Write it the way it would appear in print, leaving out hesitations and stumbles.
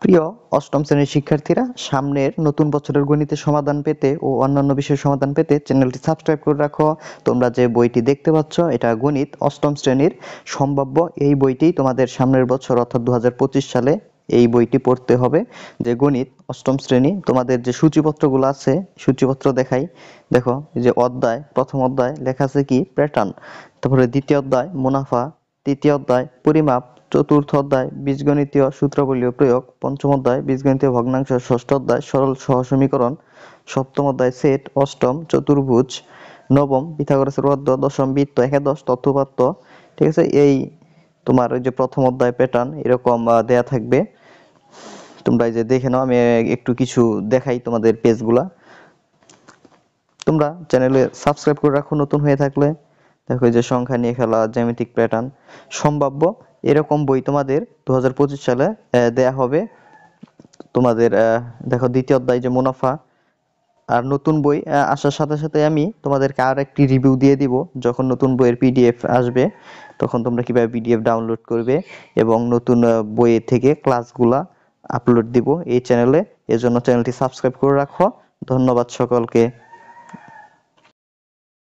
প্রিয় অষ্টম শ্রেণীর শিক্ষার্থীরা, সামনের নতুন বছরের গণিতের সমাধান পেতে ও অন্যান্য বিষয়ের সমাধান পেতে চ্যানেলটি সাবস্ক্রাইব করে রাখো। তোমরা যে বইটি দেখতে পাচ্ছ, এটা গণিত অষ্টম শ্রেণীর সম্ভাব্য। এই বইটি তোমাদের সামনের বছর অর্থাৎ 2025 সালে এই বইটি পড়তে হবে। যে গণিত অষ্টম শ্রেণী, তোমাদের যে সূচিপত্রগুলো আছে, সূচিপত্র দেখাই। দেখো, এই যে অধ্যায়, প্রথম অধ্যায় লেখা আছে কি প্যাটার্ন, তারপরে দ্বিতীয় অধ্যায় মুনাফা, তৃতীয় অধ্যায় পরিমাপ, চতুর্থ অধ্যায় বীজগণিতীয় সূত্রাবলী ও প্রয়োগ, পঞ্চম অধ্যায় বীজগণিতীয় ভগ্নাংশ, ষষ্ঠ অধ্যায় সরল সহসমীকরণ, সপ্তম অধ্যায় সেট, অষ্টম চতুর্ভুজ, নবম পিথাগোরাসের উপপাদ্য, দশম বৃত্ত, একাদশ তথ্যপাত্য। ঠিক আছে, এই তোমার ওই যে প্রথম অধ্যায় প্যাটার্ন এরকম দেয়া থাকবে। তোমরা এই যে দেখে নাও, আমি একটু কিছু দেখাই তোমাদের পেজগুলা। তোমরা চ্যানেলে সাবস্ক্রাইব করে রাখো নতুন হয়ে থাকলে। দেখো, এই যে সংখ্যা নিয়ে খেলা, জ্যামিতিক প্যাটার্ন, সম্ভাব্য, এরকম বই তোমাদের 2025 সালে দেয়া হবে তোমাদের। দেখো, দ্বিতীয় অধ্যায় যে মুনাফা। আর নতুন বই আসার সাথে সাথে আমি তোমাদেরকে আর একটি রিভিউ দিয়ে দিব। যখন নতুন বইয়ের পিডিএফ আসবে, তখন তোমরা কিভাবে পিডিএফ ডাউনলোড করবে এবং নতুন বই থেকে ক্লাসগুলা আপলোড দিব এই চ্যানেলে। এজন্য চ্যানেলটি সাবস্ক্রাইব করে রাখো। ধন্যবাদ সকলকে।